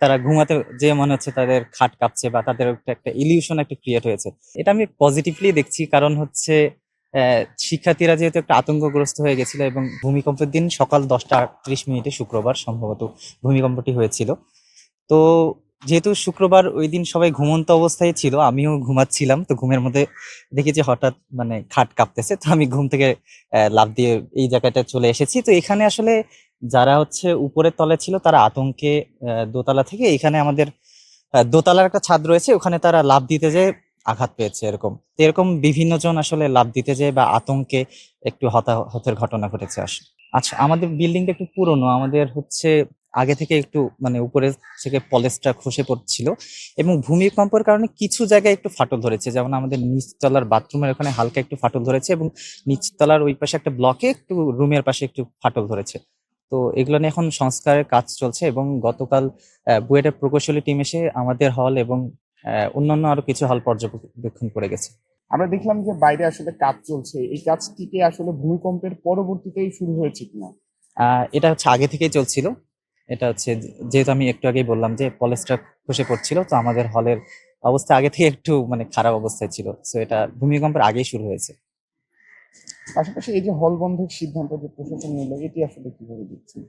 তারা ঘুমাতে যে মনে হচ্ছে তাদের খাট কাঁপছে বা তাদের একটা ইলিউশন একটা ক্রিয়েট হয়েছে। এটা আমি পজিটিভলি দেখছি, কারণ হচ্ছে শিক্ষার্থীরা যেহেতু একটা আতঙ্কগ্রস্ত হয়ে গেছিল এবং ভূমিকম্পের দিন সকাল 10টা 38 মিনিটে শুক্রবার সম্ভবত ভূমিকম্পটি হয়েছিল। তো যেহেতু শুক্রবার ওই দিন সবাই ঘুমন্ত অবস্থায় ছিল, আমিও ঘুমাচ্ছিলাম, তো ঘুমের মধ্যে দেখি যে হঠাৎ মানে খাট কাঁপতেছে, তো আমি ঘুম থেকে লাফ দিয়ে এই জায়গাটা চলে এসেছি। তো এখানে আসলে যারা হচ্ছে উপরের তলায় ছিল তারা আতঙ্কে দোতলা থেকে এখানে আমাদের দোতলার একটা ছাদ রয়েছে, ওখানে তারা লাফ দিতে যেয়ে আঘাত পেয়েছে। এরকম তো এরকম বিভিন্ন জন আসলে লাফ দিতে যেয়ে বা আতঙ্কে একটু হতাহতের ঘটনা ঘটেছে আচ্ছা, আমাদের বিল্ডিংটা একটু পুরনো, আমাদের হচ্ছে আগে থেকে একটু মানে উপরে থেকে পলেস্টার খসে পড়ছিল এবং ভূমিকম্পের কারণে কিছু জায়গায় একটু ফাটল ধরেছে, যেমন আমাদের নিচতলার বাথরুমের ওখানে হালকা একটু ফাটল ধরেছে এবং নিচতলার ওই পাশে একটা ব্লকে একটু রুমের পাশে একটু ফাটল ধরেছে। তো এগুলো নিয়ে এখন সংস্কারের কাজ চলছে এবং গতকাল বুয়েটের প্রকৌশলী টিম এসে আমাদের হল এবং অন্যান্য আরো কিছু হল পর্যবেক্ষণ করে গেছে। আমরা দেখলাম যে বাইরে আসলে কাজ চলছে, এই কাজটি কি আসলে ভূমিকম্পের পরবর্তীতেই শুরু হয়েছে কিনা? এটা হচ্ছে আগে থেকেই চলছিল। এটা হচ্ছে যেহেতু আমি একটু আগেই বললাম যে পলেস্টার খসে পড়ছিল, তো আমাদের হলের অবস্থা আগে থেকে একটু মানে খারাপ অবস্থায় ছিল, তো এটা ভূমিকম্পের আগেই শুরু হয়েছে। পাশাপাশি এই যে হল বন্ধের সিদ্ধান্ত যে প্রশাসন নিল, এটি আসলে কিভাবে দেখছেন?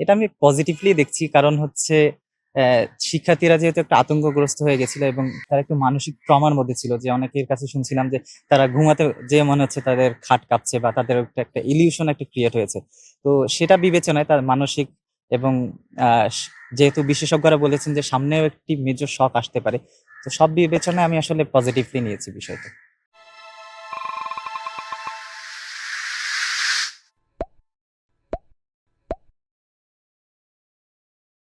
এটা আমি পজিটিভলি দেখছি, কারণ হচ্ছে শিক্ষার্থীরা যেহেতু একটা আতঙ্কগ্রস্ত হয়ে গেছিল এবং তারা একটু মানসিক ট্রমার মধ্যে ছিল, যে অনেকের কাছে শুনছিলাম যে তারা ঘুমাতে যে মনে হচ্ছে তাদের খাট কাঁপছে বা তাদের একটা ইলিউশন একটা ক্রিয়েট হয়েছে। তো সেটা বিবেচনায় তার মানসিক এবং যেহেতু বিশেষজ্ঞরা বলেছেন যে সামনেও একটি মেজর শক আসতে পারে, তো সব বিবেচনায় আমি আসলে পজিটিভলি নিয়েছি বিষয়টা।